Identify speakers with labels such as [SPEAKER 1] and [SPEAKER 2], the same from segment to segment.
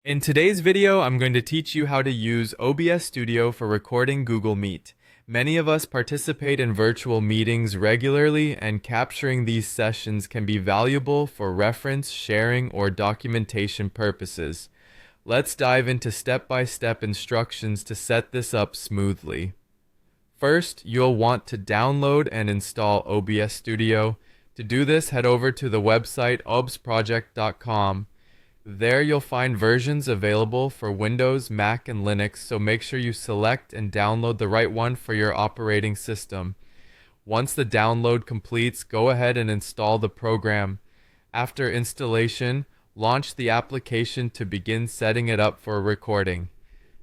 [SPEAKER 1] In today's video, I'm going to teach you how to use OBS Studio for recording Google Meet. Many of us participate in virtual meetings regularly, and capturing these sessions can be valuable for reference, sharing, or documentation purposes. Let's dive into step-by-step instructions to set this up smoothly. First, you'll want to download and install OBS Studio. To do this, head over to the website obsproject.com. There you'll find versions available for Windows, Mac, and Linux, so make sure you select and download the right one for your operating system. Once the download completes, go ahead and install the program. After installation, launch the application to begin setting it up for recording.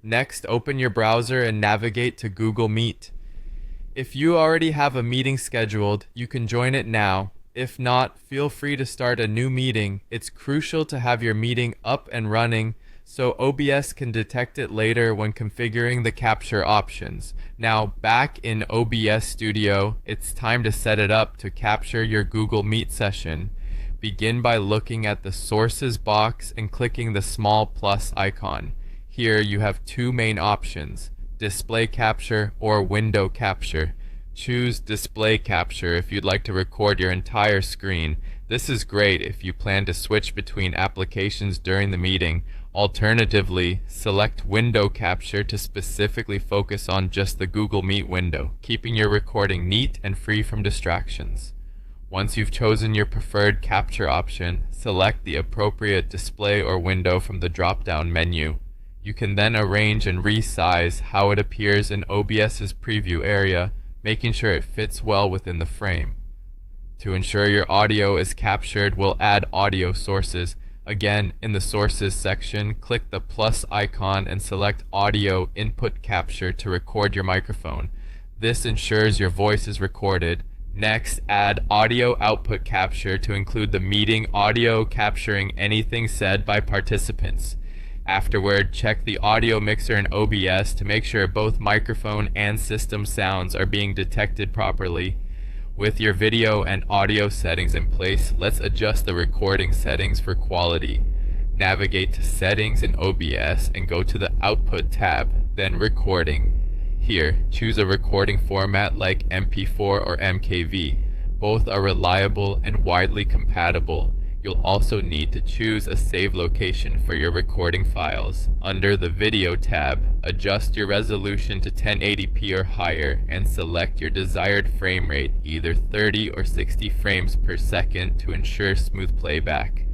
[SPEAKER 1] Next, open your browser and navigate to Google Meet. If you already have a meeting scheduled, you can join it now. If not, feel free to start a new meeting. It's crucial to have your meeting up and running so OBS can detect it later when configuring the capture options. Now, back in OBS Studio, it's time to set it up to capture your Google Meet session. Begin by looking at the Sources box and clicking the small plus icon. Here you have two main options: Display Capture or Window Capture. Choose Display Capture if you'd like to record your entire screen. This is great if you plan to switch between applications during the meeting. Alternatively, select Window Capture to specifically focus on just the Google Meet window, keeping your recording neat and free from distractions. Once you've chosen your preferred capture option, select the appropriate display or window from the drop-down menu. You can then arrange and resize how it appears in OBS's preview area, making sure it fits well within the frame. To ensure your audio is captured, we'll add audio sources. Again, in the Sources section, click the plus icon and select Audio Input Capture to record your microphone. This ensures your voice is recorded. Next, add Audio Output Capture to include the meeting audio capturing anything said by participants. Afterward, check the audio mixer in OBS to make sure both microphone and system sounds are being detected properly. With your video and audio settings in place, let's adjust the recording settings for quality. Navigate to Settings in OBS and go to the Output tab, then Recording. Here, choose a recording format like MP4 or MKV. Both are reliable and widely compatible. You'll also need to choose a save location for your recording files. Under the Video tab, adjust your resolution to 1080p or higher and select your desired frame rate, either 30 or 60 frames per second, to ensure smooth playback.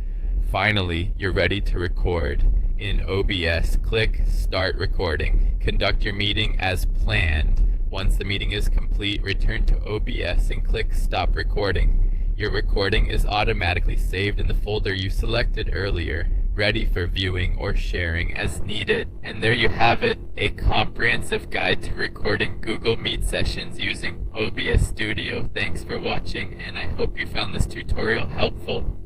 [SPEAKER 1] Finally, you're ready to record. In OBS, click Start Recording. Conduct your meeting as planned. Once the meeting is complete, return to OBS and click Stop Recording. Your recording is automatically saved in the folder you selected earlier, ready for viewing or sharing as needed. And there you have it, a comprehensive guide to recording Google Meet sessions using OBS Studio. Thanks for watching, and I hope you found this tutorial helpful.